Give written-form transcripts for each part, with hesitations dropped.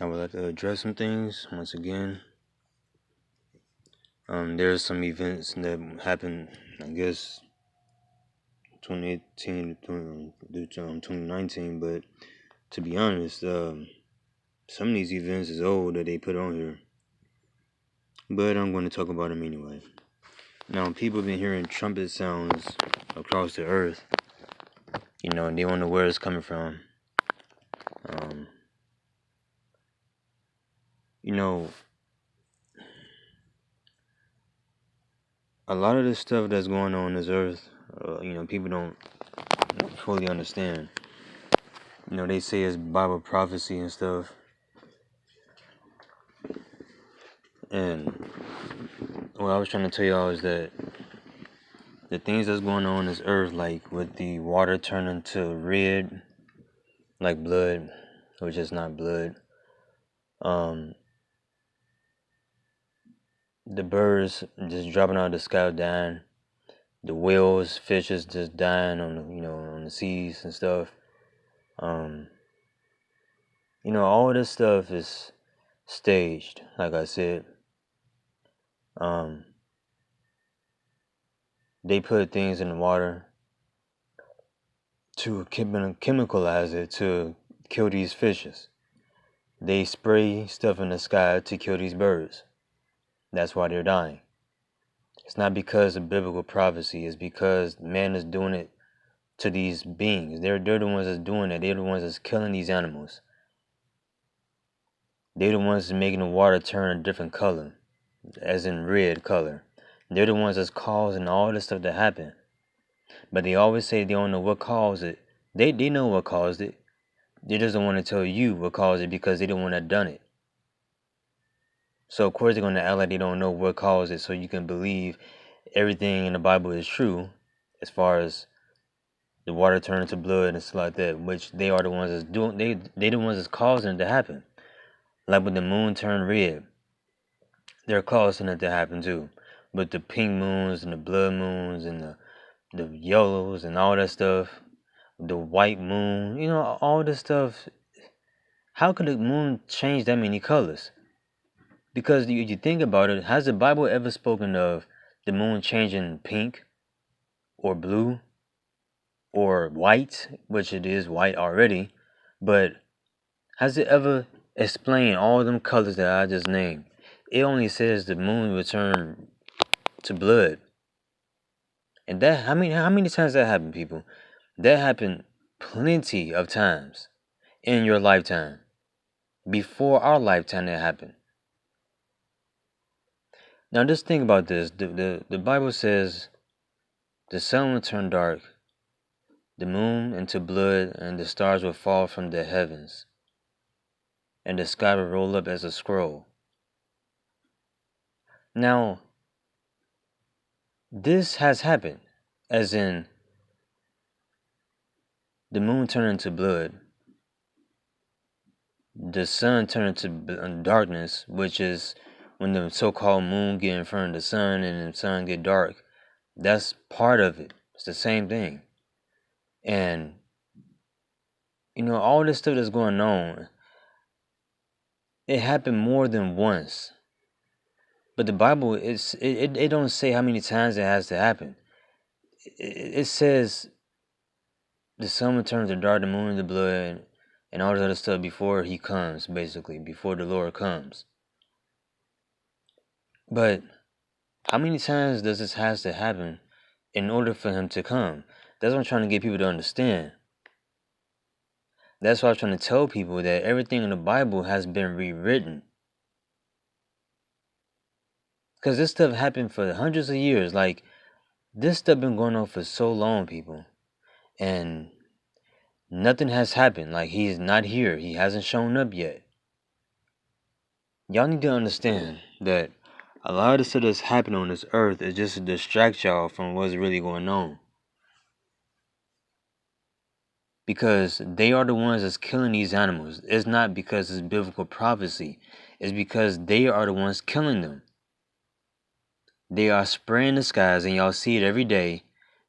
I would like to address some things once again. There's some events that happened, I guess, 2018 to 2019, but to be honest, some of these events is old that they put on here, but I'm going to talk about them anyway. Now, people have been hearing trumpet sounds across the earth, and they don't know where it's coming from. A lot of this stuff that's going on this earth, people don't fully understand. They say it's Bible prophecy and stuff. And what I was trying to tell y'all is that the things that's going on this earth, like with the water turning to red, like blood, which is not blood. The birds just dropping out of the sky dying. The whales, fishes just dying on the seas and stuff. All this stuff is staged, like I said. They put things in the water to chemicalize it to kill these fishes. They spray stuff in the sky to kill these birds. That's why they're dying. It's not because of biblical prophecy. It's because man is doing it to these beings. They're the ones that's doing it. They're the ones that's killing these animals. They're the ones that's making the water turn a different color, as in red color. They're the ones that's causing all this stuff to happen. But they always say they don't know what caused it. They know what caused it. They just don't want to tell you what caused it because they don't want to have done it. So of course they're going to act like they don't know what caused it, so you can believe everything in the Bible is true, as far as the water turning to blood and stuff like that, which they are the ones that's doing. They the ones that's causing it to happen. Like when the moon turned red, they're causing it to happen too. But the pink moons and the blood moons and the yellows and all that stuff, the white moon, all this stuff. How could the moon change that many colors? Because you think about it, has the Bible ever spoken of the moon changing pink or blue or white, which it is white already, but has it ever explained all them colors that I just named? It only says the moon will turn to blood. And that how many times that happened, people? That happened plenty of times in your lifetime. Before our lifetime that happened. Now just think about this. The Bible says the sun will turn dark, the moon into blood, and the stars will fall from the heavens, and the sky will roll up as a scroll. Now, this has happened, as in the moon turned into blood, the sun turned into darkness, which is when the so-called moon get in front of the sun and the sun get dark. That's part of it. It's the same thing. And all this stuff that's going on, it happened more than once. But the Bible, it don't say how many times it has to happen. It says the sun will turn to dark, the moon into blood, and all this other stuff before he comes, basically, before the Lord comes. But how many times does this has to happen in order for him to come? That's what I'm trying to get people to understand. That's why I'm trying to tell people that everything in the Bible has been rewritten. Because this stuff happened for hundreds of years. Like, this stuff been going on for so long, people. And nothing has happened. Like, he's not here. He hasn't shown up yet. Y'all need to understand that a lot of the stuff that's happening on this earth is just to distract y'all from what's really going on. Because they are the ones that's killing these animals. It's not because it's biblical prophecy. It's because they are the ones killing them. They are spraying the skies, and y'all see it every day.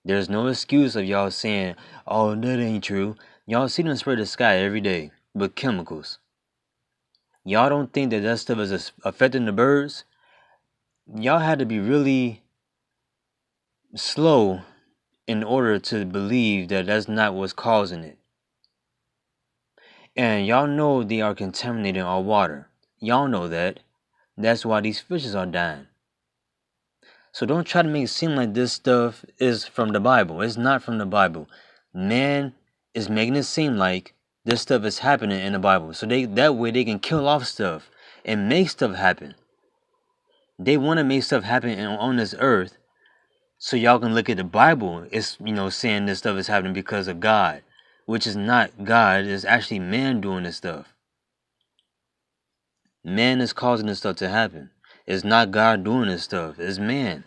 There's no excuse of y'all saying, oh, that ain't true. Y'all see them spray the sky every day with chemicals. Y'all don't think that stuff is affecting the birds? Y'all had to be really slow in order to believe that that's not what's causing it. And y'all know they are contaminating our water. Y'all know that. That's why these fishes are dying. So don't try to make it seem like this stuff is from the Bible. It's not from the Bible. Man is making it seem like this stuff is happening in the Bible. So that way they can kill off stuff and make stuff happen. They want to make stuff happen on this earth, so y'all can look at the Bible. It's saying this stuff is happening because of God, which is not God. It's actually man doing this stuff. Man is causing this stuff to happen. It's not God doing this stuff. It's man.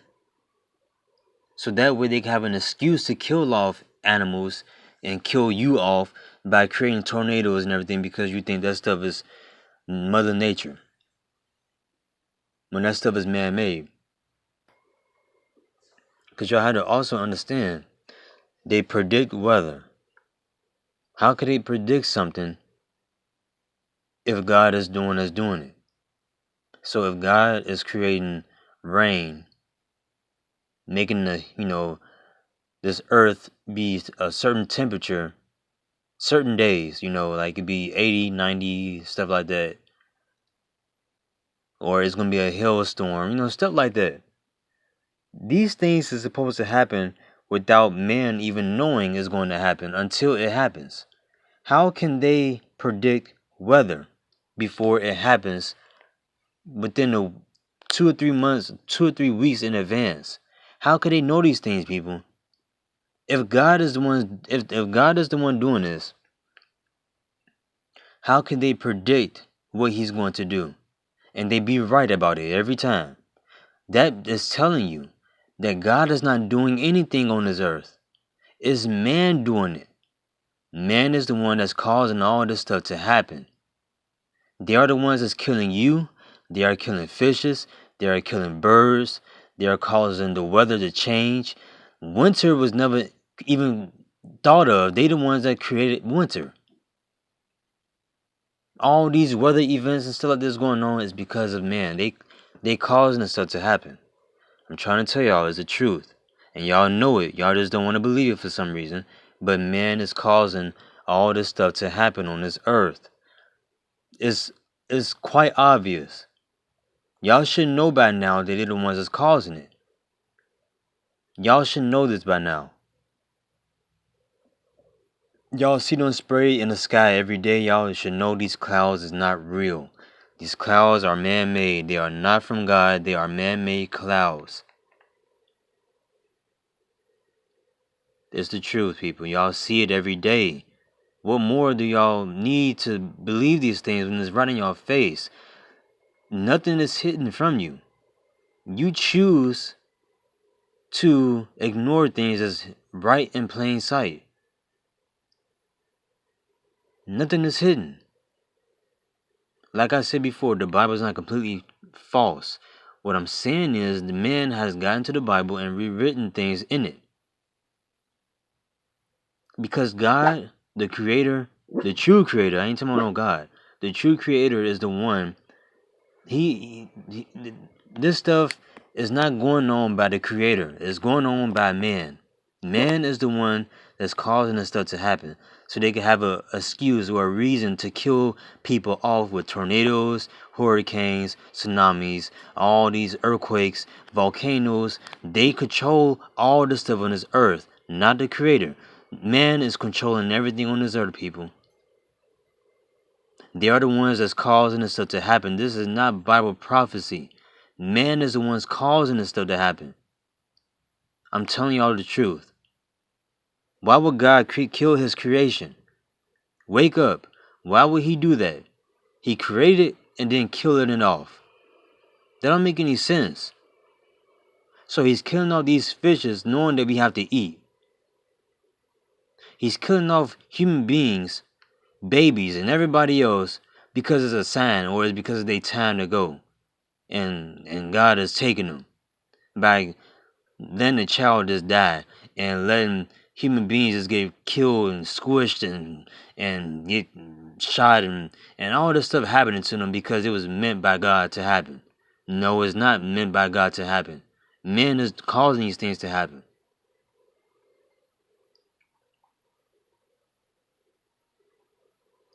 So that way they can have an excuse to kill off animals and kill you off by creating tornadoes and everything, because you think that stuff is Mother Nature, when that stuff is man-made. Because y'all had to also understand, they predict weather. How could they predict something if God is doing it? So if God is creating rain, making this earth be a certain temperature, certain days, like it'd be 80, 90, stuff like that. Or it's going to be a hailstorm, stuff like that. These things is supposed to happen without man even knowing it's going to happen until it happens. How can they predict weather before it happens within 2 or 3 months, 2 or 3 weeks in advance? How could they know these things, people? If God is the one, if God is the one doing this, how can they predict what He's going to do, and they be right about it every time? That is telling you that God is not doing anything on this earth. It's man doing it. Man is the one that's causing all this stuff to happen. They are the ones that's killing you. They are killing fishes. They are killing birds. They are causing the weather to change. Winter was never even thought of. They the ones that created winter. All these weather events and stuff like this going on is because of man. They causing this stuff to happen. I'm trying to tell y'all it's the truth. And y'all know it. Y'all just don't want to believe it for some reason. But man is causing all this stuff to happen on this earth. It's quite obvious. Y'all should know by now that they're the ones that's causing it. Y'all should know this by now. Y'all see them spray in the sky every day. Y'all should know these clouds is not real. These clouds are man-made. They are not from God. They are man-made clouds. It's the truth, people. Y'all see it every day. What more do y'all need to believe these things when it's right in your face? Nothing is hidden from you. You choose to ignore things that's right in plain sight. Nothing is hidden. Like I said before, the Bible is not completely false. What I'm saying is the man has gotten to the Bible and rewritten things in it. Because God, the creator, the true creator, I ain't talking about no God. The true creator is the one. This stuff is not going on by the creator. It's going on by man. Man is the one that's causing this stuff to happen, so they can have a excuse or a reason to kill people off with tornadoes, hurricanes, tsunamis, all these earthquakes, volcanoes. They control all the stuff on this earth, not the creator. Man is controlling everything on this earth, people. They are the ones that's causing this stuff to happen. This is not Bible prophecy. Man is the ones causing this stuff to happen. I'm telling y'all the truth. Why would God kill his creation? Wake up. Why would he do that? He created it and then kill it off. That don't make any sense. So he's killing all these fishes knowing that we have to eat. He's killing off human beings, babies, and everybody else because it's a sign or it's because it's their time to go. And God is taking them by letting the child just die and letting human beings just get killed and squished and get shot and all this stuff happening to them because it was meant by God to happen. No, it's not meant by God to happen. Men is causing these things to happen.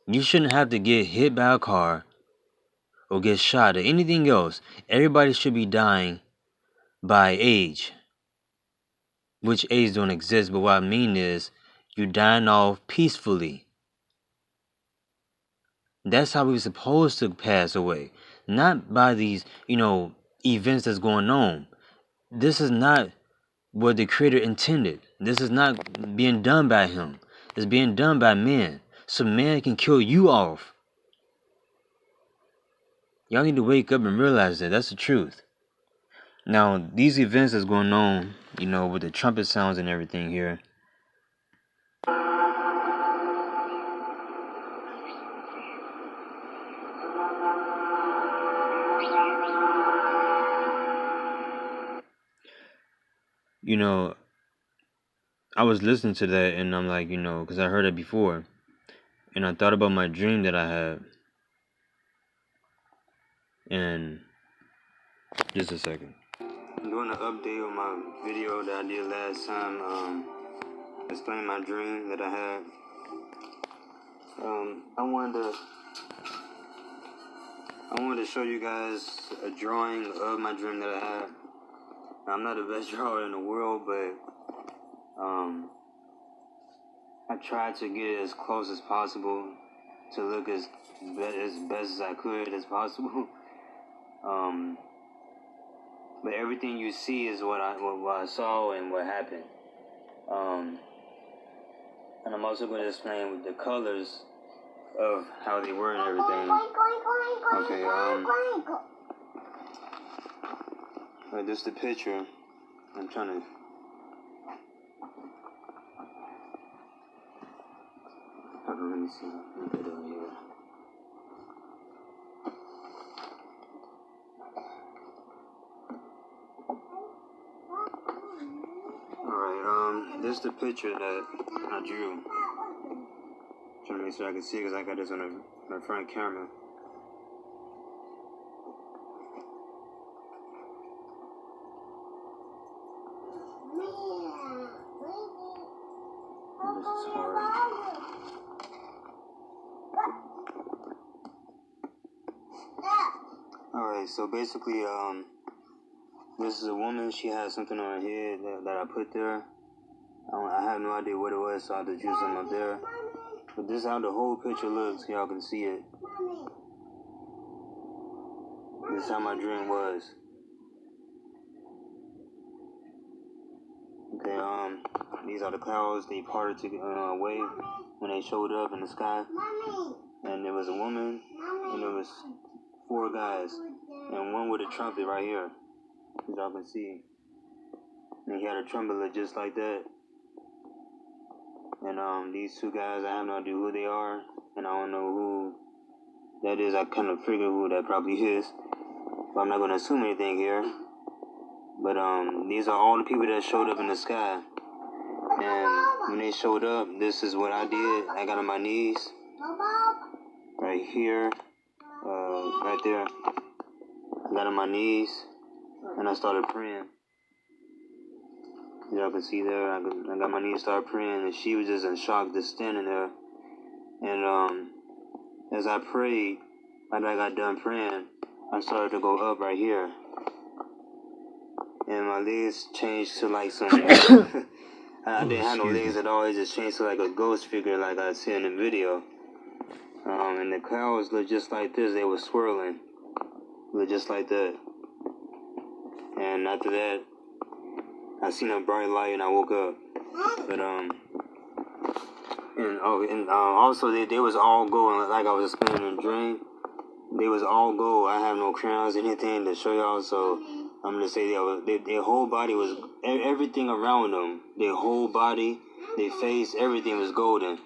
You shouldn't have to get hit by a car or get shot or anything else. Everybody should be dying by age. Which age don't exist, but what I mean is you're dying off peacefully. That's how we're supposed to pass away. Not by these, events that's going on. This is not what the Creator intended. This is not being done by Him. It's being done by men. So man can kill you off. Y'all need to wake up and realize that. That's the truth. Now, these events that's going on, with the trumpet sounds and everything here. I was listening to that and I'm like, because I heard it before. And I thought about my dream that I had. And just a second. I'm doing an update on my video that I did last time, explaining my dream that I had. I wanted to show you guys a drawing of my dream that I had. Now, I'm not the best drawer in the world, but I tried to get as close as possible to look as best as I could as possible. But everything you see is what I saw and what happened. And I'm also going to explain with the colors of how they were and everything. Okay, this is the picture. I'm trying to... Let me see. Let me put it over here. Alright, this is the picture that I drew. I'm trying to make sure I can see because I got this on my front camera. This is hard. Alright, so basically, this is a woman. She has something on her head that I put there. I have no idea what it was, so I had to drew something up there. But this is how the whole picture looks. Y'all can see it. This is how my dream was. Okay, these are the clouds. They parted away when they showed up in the sky. And there was a woman, and there was 4 guys, and one with a trumpet right here, as y'all can see. And he had a trumpet just like that. And these 2 guys, I have no idea who they are, and I don't know who that is. I kind of figure who that probably is, but I'm not going to assume anything here. But these are all the people that showed up in the sky. And when they showed up, this is what I did. I got on my knees, right here, right there. I got on my knees, and I started praying. Y'all can see there, I got my knees, started praying, and she was just in shock, just standing there. And as I prayed, after I got done praying, I started to go up right here. And my legs changed to like some... I didn't have no legs at all. It just changed to like a ghost figure like I see in the video. And the clouds looked just like this. They were swirling. Looked just like that. And after that, I seen a bright light and I woke up. But also they was all gold, like I was explaining in the dream. They was all gold. I have no crowns, anything to show y'all. So I'm gonna say their whole body was, everything around them. Their whole body, their face, everything was golden.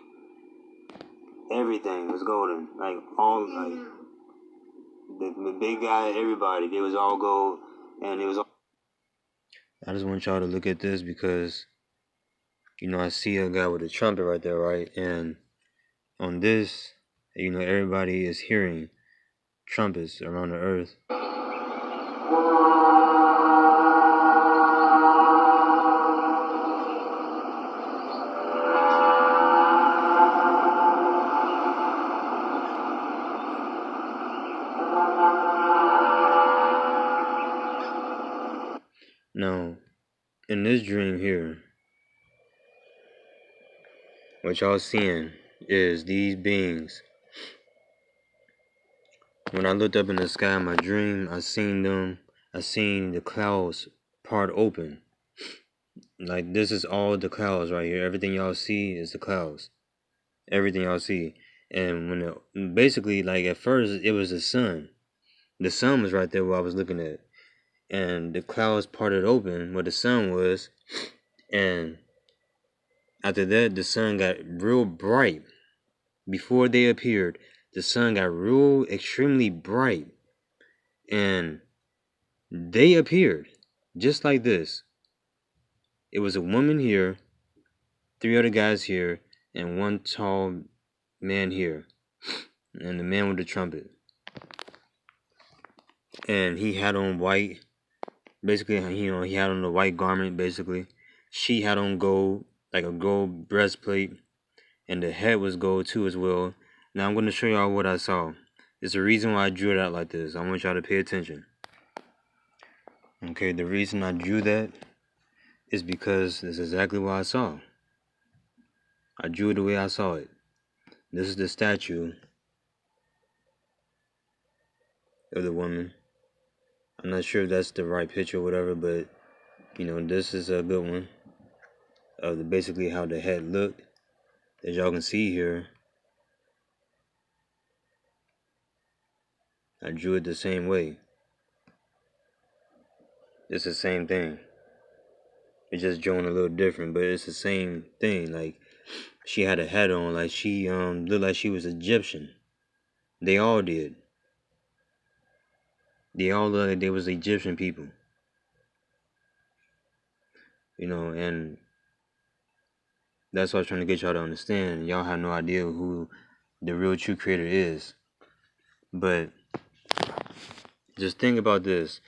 Everything was golden. Like all, like the big guy, everybody. They was all gold, and it was all... I just want y'all to look at this because, I see a guy with a trumpet right there, right? And on this, everybody is hearing trumpets around the earth. Now, in this dream here, what y'all seeing is these beings. When I looked up in the sky in my dream, I seen the clouds part open. Like, this is all the clouds right here. Everything y'all see is the clouds. Everything y'all see. And basically, like, at first, it was the sun. The sun was right there where I was looking at. And the clouds parted open where the sun was. And after that, the sun got real bright. Before they appeared, the sun got real extremely bright. And they appeared just like this. It was a woman here, 3 other guys here, and one tall man here. And the man with the trumpet. And he had on white. Basically, he had on the white garment, basically. She had on gold, like a gold breastplate. And the head was gold too as well. Now I'm going to show y'all what I saw. It's the reason why I drew it out like this. I want y'all to pay attention. Okay, the reason I drew that is because this is exactly what I saw. I drew it the way I saw it. This is the statue of the woman. I'm not sure if that's the right picture or whatever, but this is a good one of basically how the head looked. As y'all can see here, I drew it the same way. It's the same thing. It's just drawn a little different, but it's the same thing. Like, she had a hat on, like she looked like she was Egyptian. They all did. They all looked like they was Egyptian people. And that's what I was trying to get y'all to understand. Y'all have no idea who the real true creator is. But just think about this.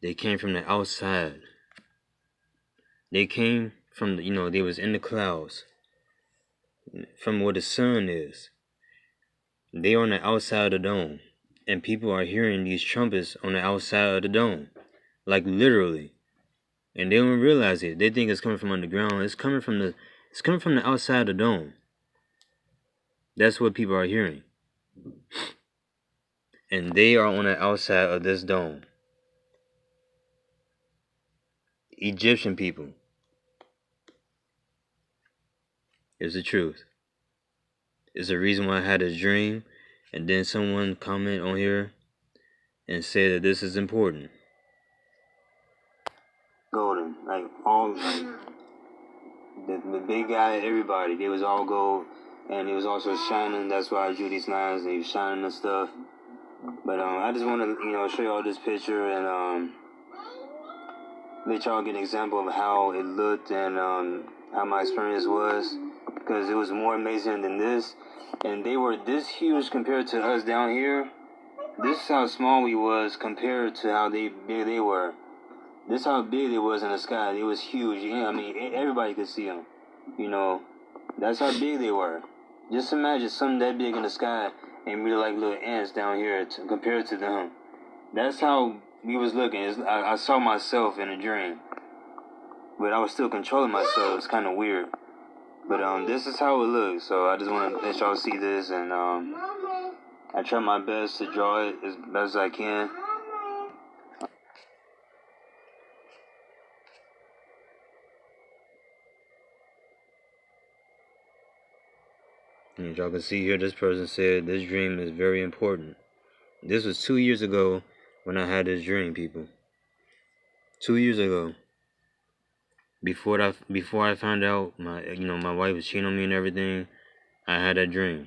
They came from the outside. They came from they was in the clouds. From where the sun is. They on the outside of the dome. And people are hearing these trumpets on the outside of the dome. Like, literally. And they don't realize it. They think it's coming from underground. It's coming from the outside of the dome. That's what people are hearing. And they are on the outside of this dome. Egyptian people. It's the truth. It's the reason why I had this dream. And then someone comment on here and say that this is important. Golden. Like, all, like, the big guy, everybody, they was all gold. And it was also shining. That's why I drew these lines. They was shining and stuff. But I just want to, show y'all this picture and let y'all get an example of how it looked and how my experience was. Because it was more amazing than this. And they were this huge compared to us down here. This is how small we was compared to how big they were. This is how big it was in the sky. It was huge. Yeah, I mean, everybody could see them. That's how big they were. Just imagine something that big in the sky and we like little ants down here compared to them. That's how we was looking. I saw myself in a dream. But I was still controlling myself. It's kind of weird. But this is how it looks. So I just want to let y'all see this. And I try my best to draw it as best as I can. And as y'all can see here, this person said this dream is very important. This was 2 years ago when I had this dream, people. 2 years ago. Before I found out my wife was cheating on me and everything, I had that dream.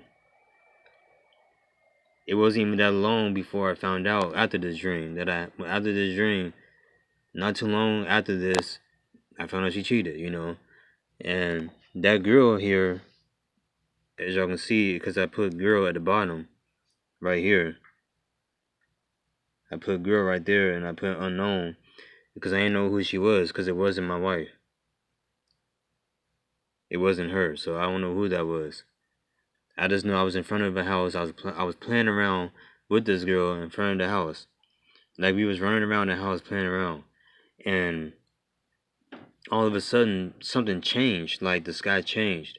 It wasn't even that long before I found out after this dream not too long after this, I found out she cheated, And that girl here, as y'all can see, because I put girl at the bottom right here. I put girl right there, and I put unknown because I didn't know who she was, because it wasn't my wife. It wasn't her, so I don't know who that was. I just know I was in front of a house. I was playing around with this girl in front of the house. Like, we was running around the house playing around, and all of a sudden something changed. Like, the sky changed,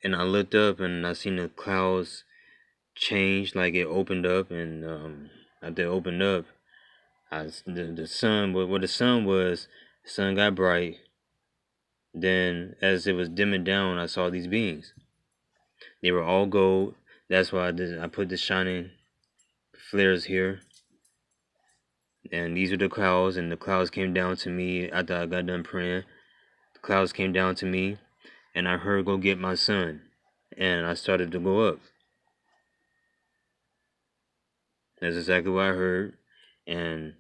and I looked up and I seen the clouds change. Like, it opened up, and after it opened up, the sun, where the sun was, the sun got bright. Then as it was dimming down, I saw these beings. They were all gold. That's why I put the shining flares here. And these are the clouds, and the clouds came down to me after I got done praying. The clouds came down to me, and I heard, "Go get my son." And I started to go up. That's exactly what I heard. And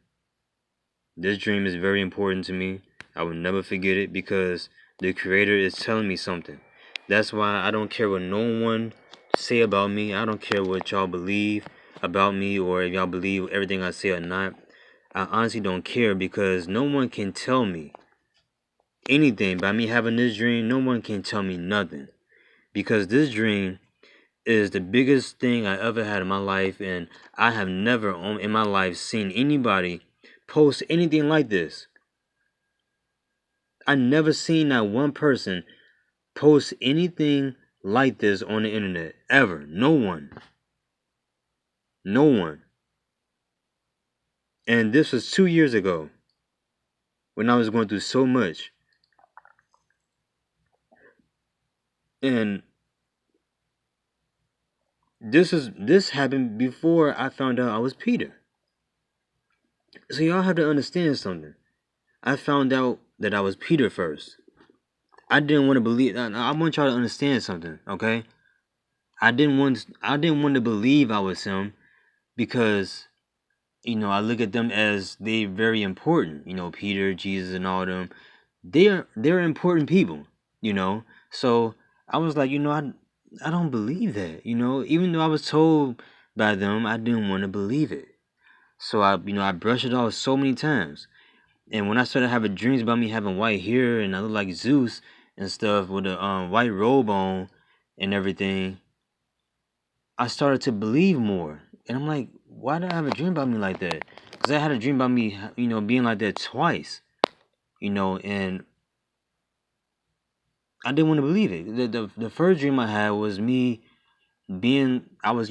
this dream is very important to me. I will never forget it, because the Creator is telling me something. That's why I don't care what no one say about me. I don't care what y'all believe about me, or if y'all believe everything I say or not. I honestly don't care, because no one can tell me anything by me having this dream. No one can tell me nothing, because this dream is the biggest thing I ever had in my life, and I have never in my life seen anybody post anything like this. I never seen that one person post anything like this on the internet, ever. No one. No one. And this was 2 years ago, when I was going through so much. And this happened before I found out I was Peter. So y'all have to understand something. I found out that I was Peter first. I didn't want to believe. I want y'all to understand something, okay? I didn't want to believe I was him, because I look at them as they very important. Peter, Jesus, and all them. They're important people. So I was like, I don't believe that. Even though I was told by them, I didn't want to believe it. So I brushed it off so many times. And when I started having dreams about me having white hair and I look like Zeus and stuff with a white robe on and everything, I started to believe more. And I'm like, why did I have a dream about me like that? Because I had a dream about me, being like that twice, and I didn't want to believe it. The first dream I had was me I was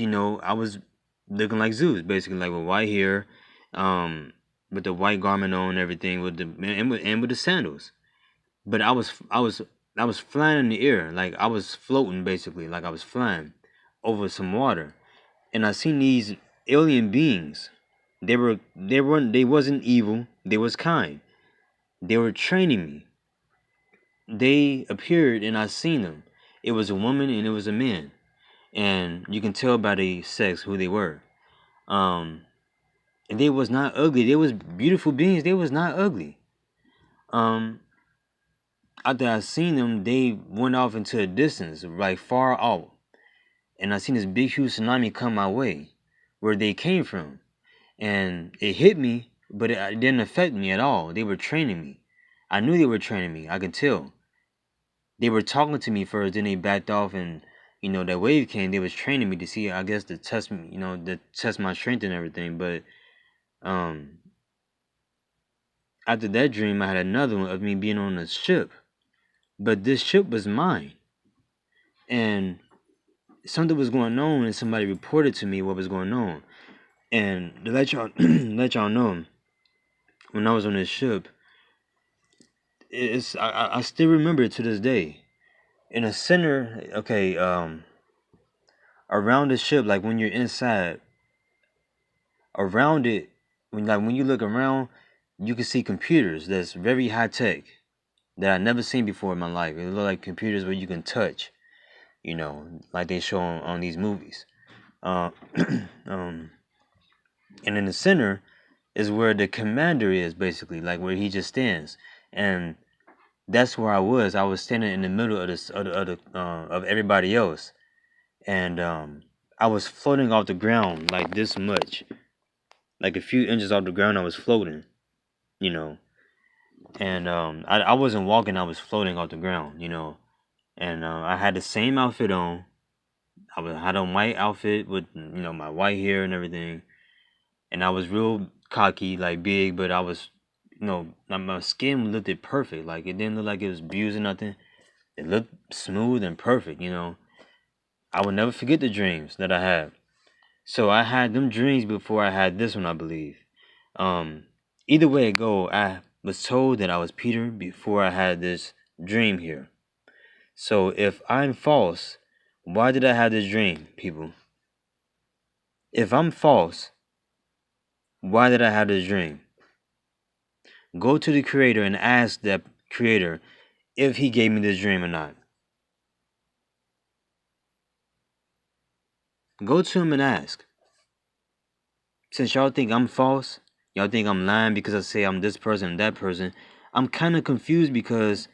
looking like Zeus, basically, like with white hair, with the white garment on and everything, and with the sandals. But I was flying in the air, like I was floating, basically, like I was flying over some water, and I seen these alien beings. They wasn't evil. They was kind. They were training me. They appeared and I seen them. It was a woman and it was a man, and you can tell by the sex who they were. And they was not ugly. They was beautiful beings. They was not ugly. After I seen them, they went off into a distance, like far out. And I seen this big, huge tsunami come my way, where they came from. And it hit me, but it didn't affect me at all. They were training me. I knew they were training me. I could tell. They were talking to me first, then they backed off, and that wave came. They was training me to see, I guess, to test me, to test my strength and everything. But after that dream, I had another one of me being on a ship, but this ship was mine, and something was going on, and somebody reported to me what was going on. And to let y'all let y'all know, when I was on this ship, I still remember it to this day. In the center, okay, around the ship, like when you're inside, around it, when you look around, you can see computers that's very high tech that I never seen before in my life. It look like computers where you can touch, like they show on these movies. And in the center is where the commander is, basically, like where he just stands, and that's where I was. I was standing in the middle of of everybody else, and I was floating off the ground like this much, like a few inches off the ground. I was floating, you know, and I wasn't walking. I was floating off the ground, and I had the same outfit on. Had a white outfit with my white hair and everything, and I was real cocky, like big, but I was, my skin looked it perfect. Like it didn't look like it was bruised or nothing. It looked smooth and perfect. I would never forget the dreams that I had. So I had them dreams before I had this one, I believe. Um, Either way it go, I was told that I was Peter before I had this dream here. So if I'm false, why did I have this dream, people? If I'm false, why did I have this dream? Go to the creator and ask that creator if he gave me this dream or not. Go to him and ask. Since y'all think I'm false, y'all think I'm lying because I say I'm this person and that person, I'm kind of confused because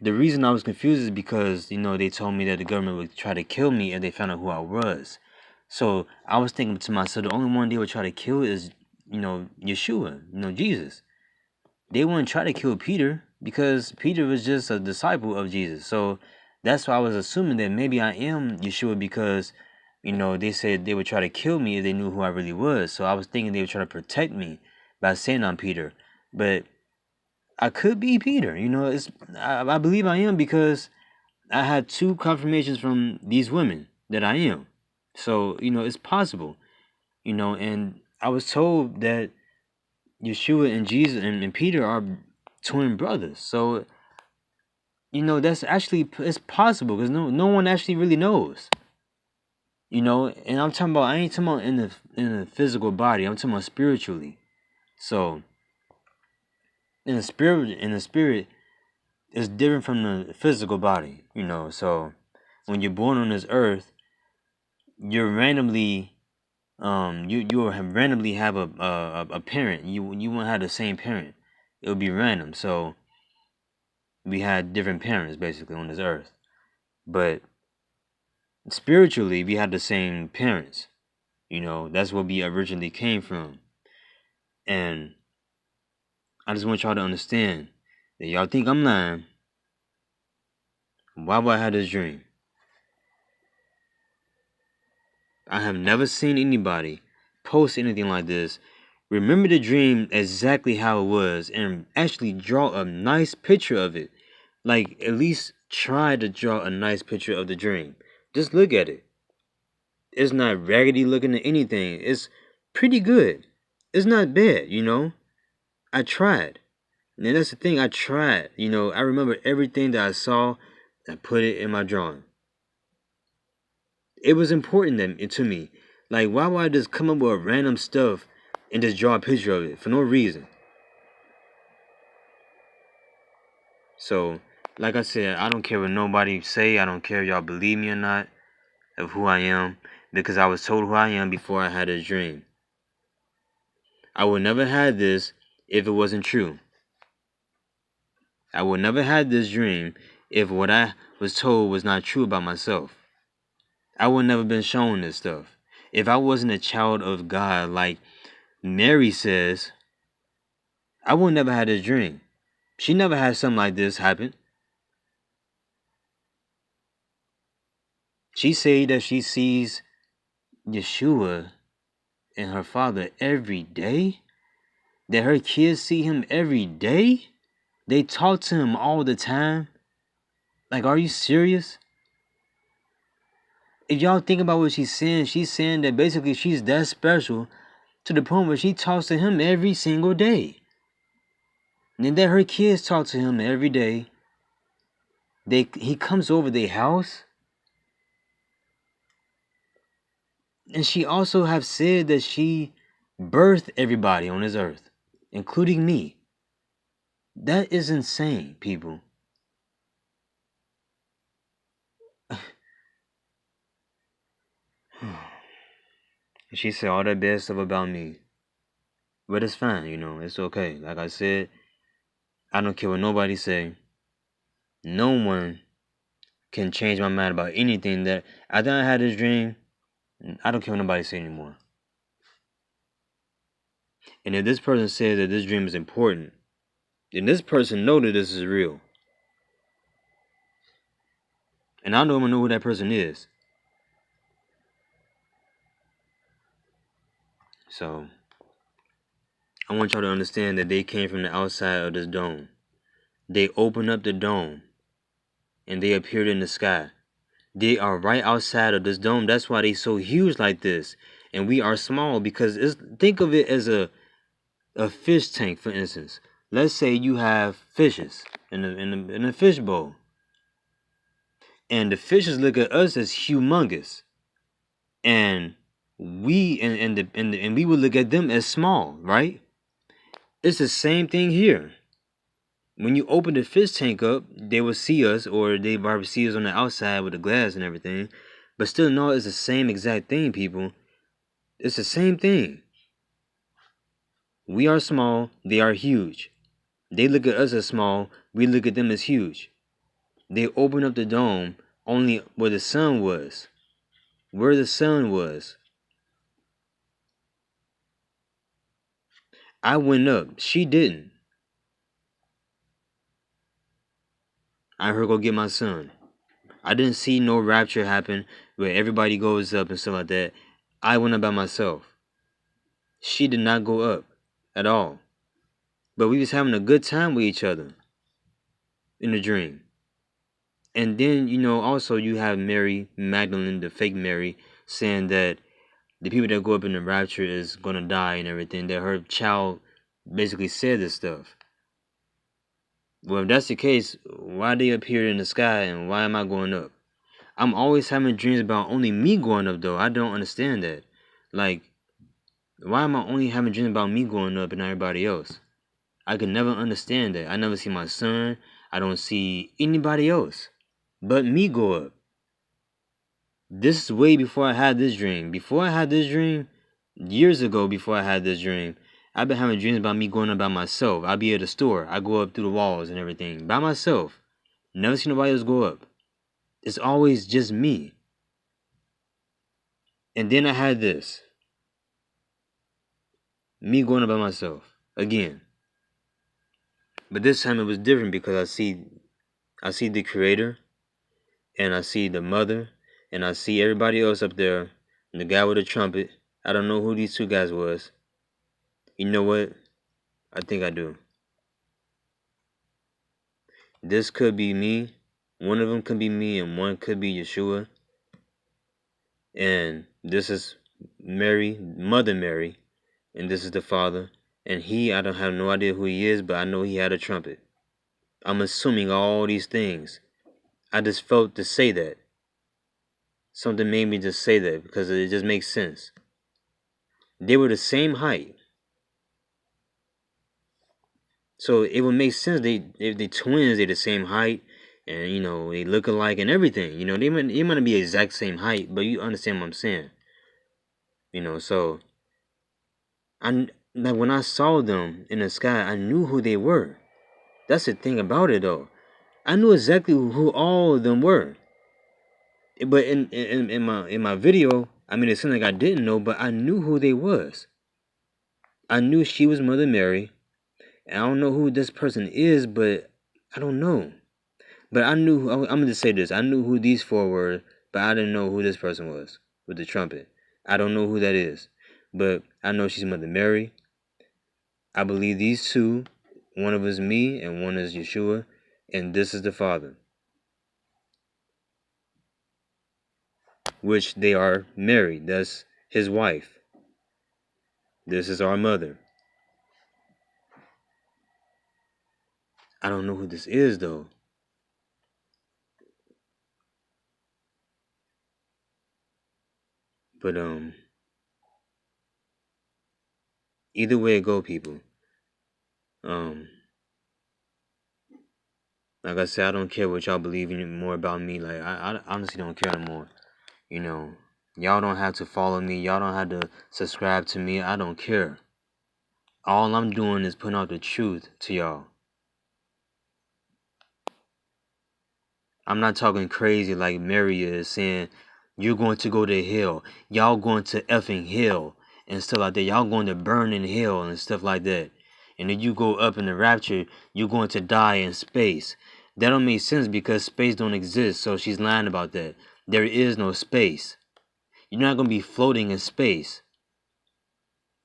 the reason I was confused is because, they told me that the government would try to kill me if they found out who I was. So I was thinking to myself, the only one they would try to kill is, Yeshua, Jesus. They wouldn't try to kill Peter because Peter was just a disciple of Jesus. So that's why I was assuming that maybe I am Yeshua because, they said they would try to kill me if they knew who I really was. So I was thinking they would try to protect me by saying I'm Peter. But I could be Peter. I believe I am because I had two confirmations from these women that I am. So, it's possible, and I was told that Yeshua and Jesus and Peter are twin brothers. So, that's actually, it's possible because no one actually really knows. And I'm talking about, I ain't talking about in the physical body. I'm talking about spiritually. So, in the spirit, it's different from the physical body. So when you're born on this earth, you're randomly, you will randomly have a parent. You won't have the same parent. It'll be random. So we had different parents basically on this earth, but spiritually we had the same parents. That's where we originally came from. And I just want y'all to understand that y'all think I'm lying. Why would I have this dream? I have never seen anybody post anything like this. Remember the dream exactly how it was and actually draw a nice picture of it. Like, at least try to draw a nice picture of the dream. Just look at it. It's not raggedy looking at anything. It's pretty good. It's not bad, I tried. And that's the thing, I tried. I remember everything that I saw. I put it in my drawing. It was important to me. Like, why would I just come up with random stuff and just draw a picture of it for no reason? So, like I said, I don't care what nobody say. I don't care if y'all believe me or not of who I am, because I was told who I am before I had this dream. I would never had this if it wasn't true. I would never had this dream if what I was told was not true about myself. I would never been shown this stuff. If I wasn't a child of God, like Mary says, I would never had this dream. She never had something like this happen. She said that she sees Yeshua and her father every day. That her kids see him every day. They talk to him all the time. Like, are you serious? If y'all think about what she's saying that basically she's that special to the point where she talks to him every single day. And that her kids talk to him every day. He comes over their house. And she also have said that she birthed everybody on this earth, including me. That is insane, people. She said all that bad stuff about me. But it's fine, it's okay. Like I said, I don't care what nobody say. No one can change my mind about anything. That after I had this dream, I don't care what nobody say anymore. And if this person says that this dream is important, then this person know that this is real. And I don't even know who that person is. So I want y'all to understand that they came from the outside of this dome. They opened up the dome and they appeared in the sky. They are right outside of this dome. That's why they so huge like this. And we are small because think of it as a fish tank, for instance. Let's say you have fishes in a fish bowl. And the fishes look at us as humongous. And we and we would look at them as small, right? It's the same thing here. When you open the fish tank up, they will see us, or they probably see us on the outside with the glass and everything. But still, no, it's the same exact thing, people. It's the same thing. We are small, they are huge. They look at us as small, we look at them as huge. They open up the dome only where the sun was. Where the sun was. I went up. She didn't. I heard her go get my son. I didn't see no rapture happen where everybody goes up and stuff like that. I went up by myself. She did not go up at all. But we was having a good time with each other in the dream. And then, also you have Mary Magdalene, the fake Mary, saying that the people that go up in the rapture is going to die and everything, that her child basically said this stuff. Well, if that's the case, why they appeared in the sky and why am I going up? I'm always having dreams about only me going up, though. I don't understand that. Like, why am I only having dreams about me going up and not everybody else? I could never understand that. I never see my son. I don't see anybody else but me go up. This is way before I had this dream. Before I had this dream, years ago before I had this dream, I've been having dreams about me going up by myself. I'll be at the store. I go up through the walls and everything by myself. Never see nobody else go up. It's always just me. And then I had this. Me going up by myself. Again. But this time it was different because I see the creator. And I see the mother. And I see everybody else up there. And the guy with the trumpet. I don't know who these two guys was. You know what? I think I do. This could be me. One of them could be me and one could be Yeshua. And this is Mary, Mother Mary. And this is the father. And I don't have no idea who he is, but I know he had a trumpet. I'm assuming all these things. I just felt to say that. Something made me just say that because it just makes sense. They were the same height. So it would make sense if they twins, they're the same height, and they look alike and everything. They might be exact same height, but you understand what I'm saying. So like when I saw them in the sky, I knew who they were. That's the thing about it, though. I knew exactly who all of them were. But in my video, I mean, it seemed like I didn't know, but I knew who they was. I knew she was Mother Mary. And I don't know who this person is, but I don't know. But I knew, I'm going to say this. I knew who these four were, but I didn't know who this person was with the trumpet. I don't know who that is. But I know she's Mother Mary. I believe these two, one of us is me and one is Yeshua, and this is the Father. Which they are married. That's his wife. This is our mother. I don't know who this is, though. But either way it go, people. Like I said, I don't care what y'all believe anymore about me. Like I honestly don't care anymore. Y'all don't have to follow me. Y'all don't have to subscribe to me. I don't care. All I'm doing is putting out the truth to y'all. I'm not talking crazy like Mary is saying, you're going to go to hell. Y'all going to effing hell and stuff like that. Y'all going to burn in hell and stuff like that. And then you go up in the rapture, you're going to die in space. That don't make sense because space don't exist. So she's lying about that. There is no space. You're not going to be floating in space.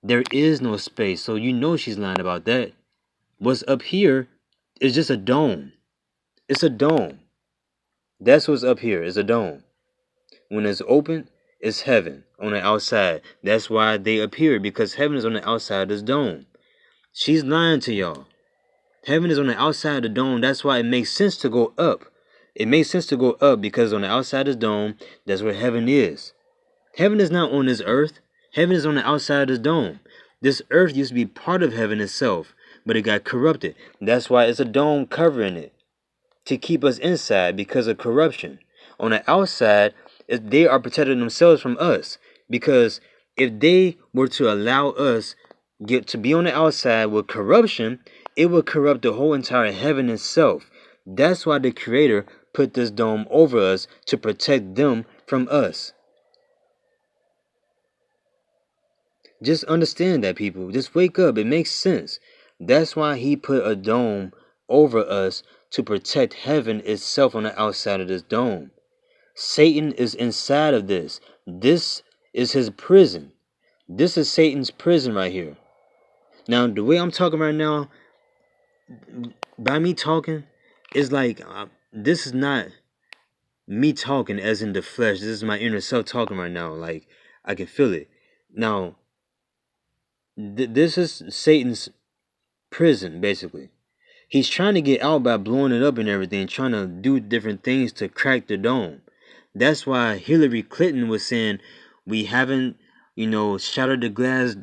There is no space. So you know she's lying about that. What's up here is just a dome. It's a dome. That's what's up here. It's a dome. When it's open, it's heaven on the outside. That's why they appear, because heaven is on the outside of this dome. She's lying to y'all. Heaven is on the outside of the dome. That's why it makes sense to go up. It makes sense to go up because on the outside of this dome, that's where heaven is. Heaven is not on this earth. Heaven is on the outside of this dome. This earth used to be part of heaven itself, but it got corrupted. That's why it's a dome covering it, to keep us inside because of corruption. On the outside, they are protecting themselves from us, because if they were to allow us get to be on the outside with corruption, it would corrupt the whole entire heaven itself. That's why the Creator put this dome over us, to protect them from us. Just understand that, people. Just wake up. It makes sense. That's why he put a dome over us, to protect heaven itself on the outside of this dome. Satan is inside of this. This is his prison. This is Satan's prison right here. Now, the way I'm talking right now, by me talking, is like, this is not me talking as in the flesh. This is my inner self talking right now. Like, I can feel it. Now, this is Satan's prison, basically. He's trying to get out by blowing it up and everything, trying to do different things to crack the dome. That's why Hillary Clinton was saying, we haven't, shattered the glass,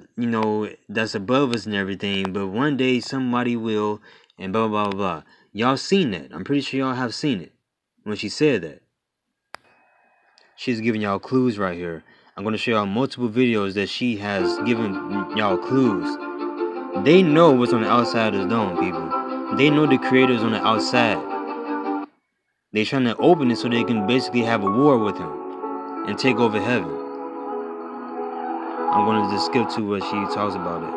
that's above us and everything, but one day somebody will, and blah, blah, blah, blah. Y'all seen that. I'm pretty sure y'all have seen it when she said that. She's giving y'all clues right here. I'm going to show y'all multiple videos that she has given y'all clues. They know what's on the outside of the dome, people. They know the Creator's on the outside. They're trying to open it so they can basically have a war with him and take over heaven. I'm going to just skip to what she talks about it.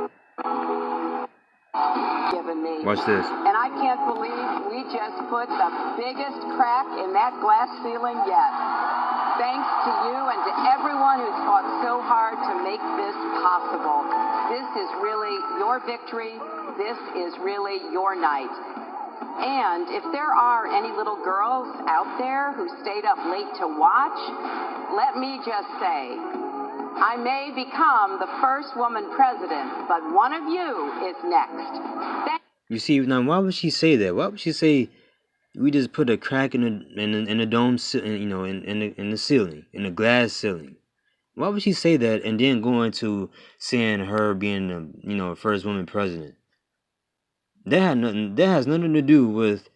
Watch this. And I can't believe we just put the biggest crack in that glass ceiling yet. Thanks to you and to everyone who's fought so hard to make this possible. This is really your victory. This is really your night. And if there are any little girls out there who stayed up late to watch, let me just say, I may become the first woman president, but one of you is next. You see, now why would she say that? Why would she say we just put a crack in the dome, in the ceiling, in the glass ceiling? Why would she say that and then go into saying her being the first woman president? That has nothing to do with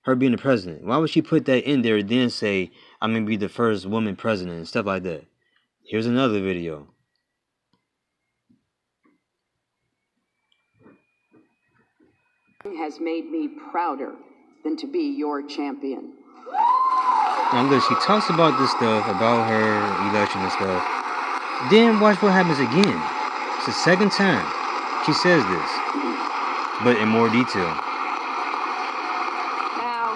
her being the president. Why would she put that in there and then say I'm gonna be the first woman president and stuff like that? Here's another video. Has made me prouder than to be your champion. Now look, she talks about this stuff, about her election and stuff. Then watch what happens again. It's the second time she says this, but in more detail. Now,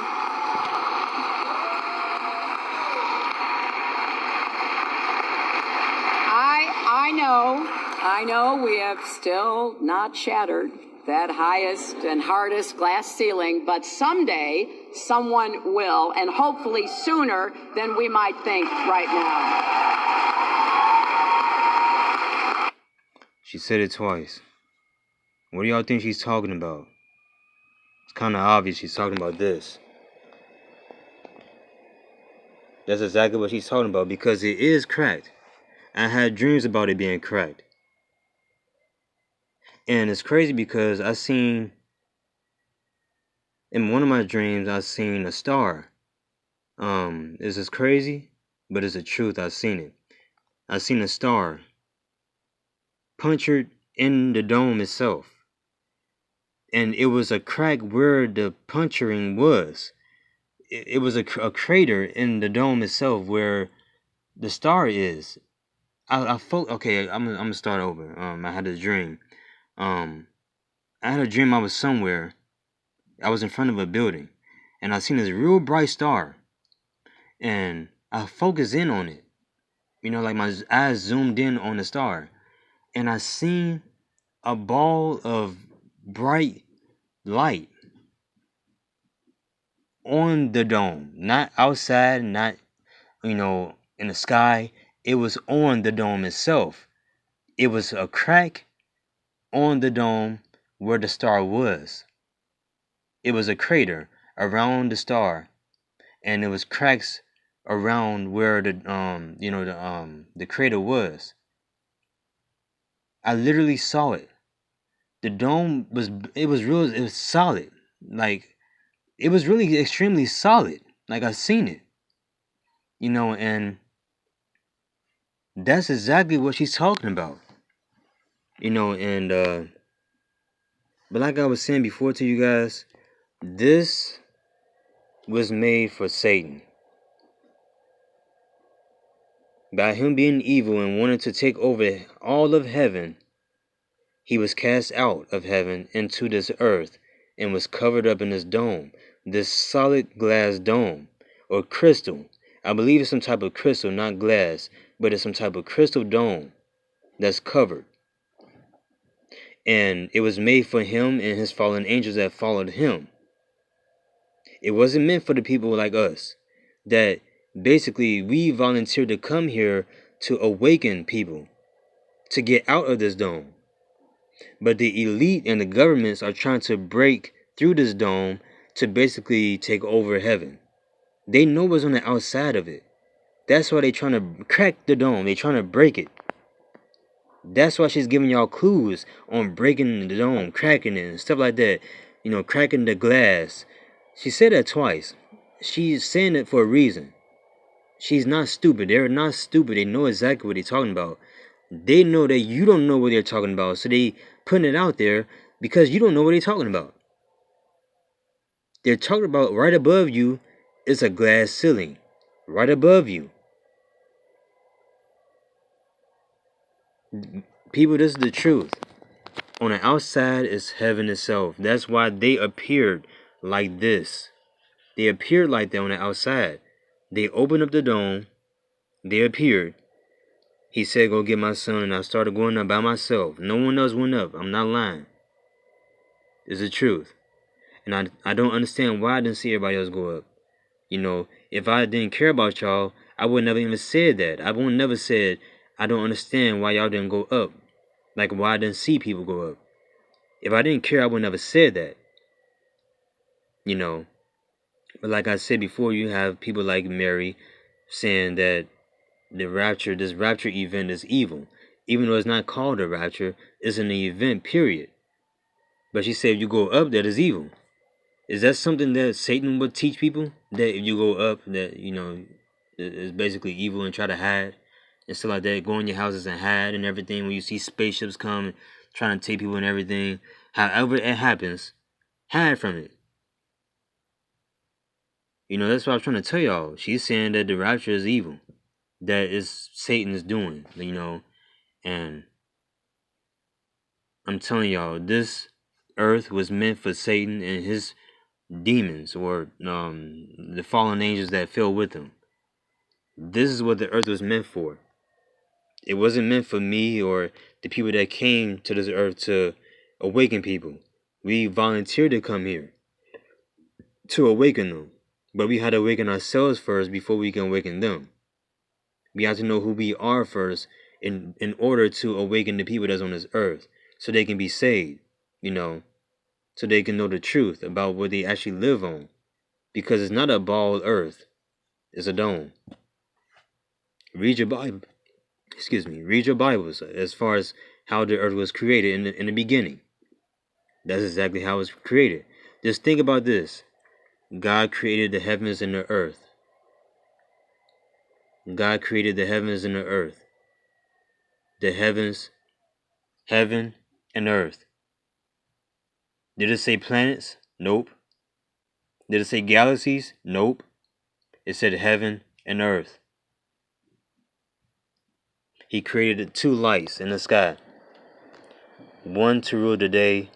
I know we have still not shattered that highest and hardest glass ceiling, but someday someone will, and hopefully sooner than we might think right now. She said it twice. What do y'all think she's talking about? It's kind of obvious she's talking about this. That's exactly what she's talking about, because it is cracked. I had dreams about it being cracked. And it's crazy because I seen, in one of my dreams, I seen a star. This is crazy, but it's the truth. I seen it. I seen a star punctured in the dome itself. And it was a crack where the puncturing was. it was a crater in the dome itself where the star is. Okay, I'm gonna start over. I had a dream. I had a dream I was somewhere. I was in front of a building, and I seen this real bright star, and I focused in on it. Like my eyes zoomed in on the star, and I seen a ball of bright light on the dome, not outside, not in the sky. It was on the dome itself. It was a crack on the dome where the star was. It was a crater around the star, and it was cracks around where the crater was. I literally saw it. The dome was real. It was solid. Like, it was really extremely solid. Like, I seen it. And that's exactly what she's talking about. And but like I was saying before to you guys, this was made for Satan. By him being evil and wanting to take over all of heaven, he was cast out of heaven into this earth and was covered up in this dome, this solid glass dome or crystal. I believe it's some type of crystal, not glass, but it's some type of crystal dome that's covered. And it was made for him and his fallen angels that followed him. It wasn't meant for the people like us that basically we volunteered to come here to awaken people, to get out of this dome. But the elite and the governments are trying to break through this dome to basically take over heaven. They know what's on the outside of it. That's why they're trying to crack the dome. They're trying to break it. That's why she's giving y'all clues on breaking the dome, cracking it, and stuff like that. Cracking the glass. She said that twice. She's saying it for a reason. She's not stupid. They're not stupid. They know exactly what they're talking about. They know that you don't know what they're talking about. So they putting it out there because you don't know what they're talking about. They're talking about right above you is a glass ceiling. Right above you. People, this is the truth. On the outside is heaven itself. That's why they appeared like this. They appeared like that on the outside. They opened up the dome. They appeared. He said, go get my son. And I started going up by myself. No one else went up. I'm not lying. It's the truth. And I don't understand why I didn't see everybody else go up. If I didn't care about y'all, I would never even said that. I would never said, I don't understand why y'all didn't go up. Like, why I didn't see people go up. If I didn't care, I would never said that. But like I said before, you have people like Mary saying that this rapture event is evil. Even though it's not called a rapture, it's an event, period. But she said if you go up, that is evil. Is that something that Satan would teach people? That if you go up, that, is basically evil and try to hide and stuff like that? Go in your houses and hide and everything. When you see spaceships come and trying to take people and everything. However it happens, hide from it. That's what I was trying to tell y'all. She's saying that the rapture is evil. That is Satan's doing, and I'm telling y'all, this earth was meant for Satan and his demons, or the fallen angels that fell with him. This is what the earth was meant for. It wasn't meant for me or the people that came to this earth to awaken people. We volunteered to come here to awaken them. But we had to awaken ourselves first before we can awaken them. We have to know who we are first in order to awaken the people that's on this earth so they can be saved, so they can know the truth about what they actually live on. Because it's not a bald earth, it's a dome. Read your Bible. Read your Bibles as far as how the earth was created in the beginning. That's exactly how it was created. Just think about this. God created the heavens and the earth. God created the heavens and the earth. The heavens, heaven, and earth. Did it say planets? Nope. Did it say galaxies? Nope. It said heaven and earth. He created 2 lights in the sky, one to rule the day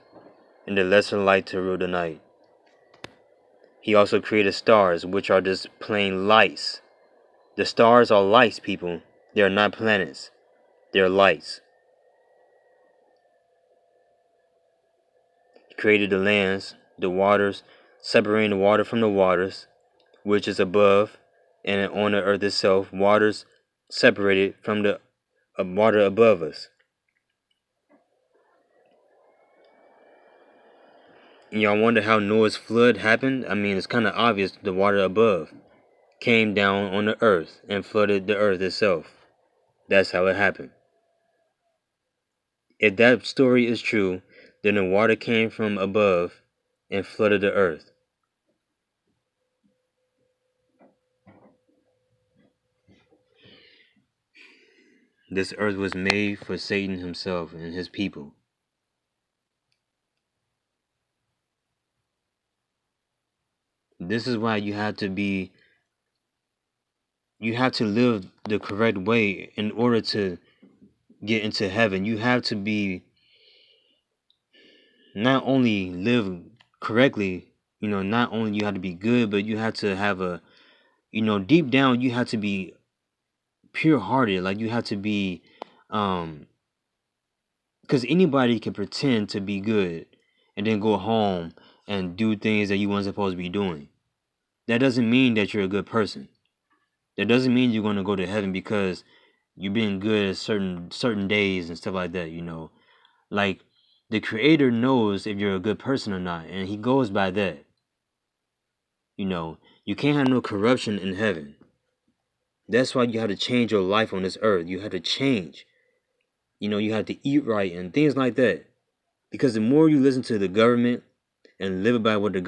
and the lesser light to rule the night. He also created stars, which are just plain lights. The stars are lights, people. They are not planets. They are lights. He created the lands, the waters, separating the water from the waters, which is above, and on the earth itself, waters separated from the water above us. And y'all wonder how Noah's flood happened? I mean, it's kind of obvious. The water above came down on the earth and flooded the earth itself. That's how it happened. If that story is true, then the water came from above and flooded the earth. This earth was made for Satan himself and his people. This is why you have to live the correct way in order to get into heaven. You have to be, not only live correctly, not only you have to be good, but you have to have a, deep down, you have to be pure hearted. Like, you have to be, because anybody can pretend to be good and then go home and do things that you weren't supposed to be doing. That doesn't mean that you're a good person. That doesn't mean you're going to go to heaven because you're being good at certain days and stuff like that, Like, the Creator knows if you're a good person or not, and He goes by that. You can't have no corruption in heaven. That's why you have to change your life on this earth. You have to change. You have to eat right and things like that. Because the more you listen to the government and live by what the government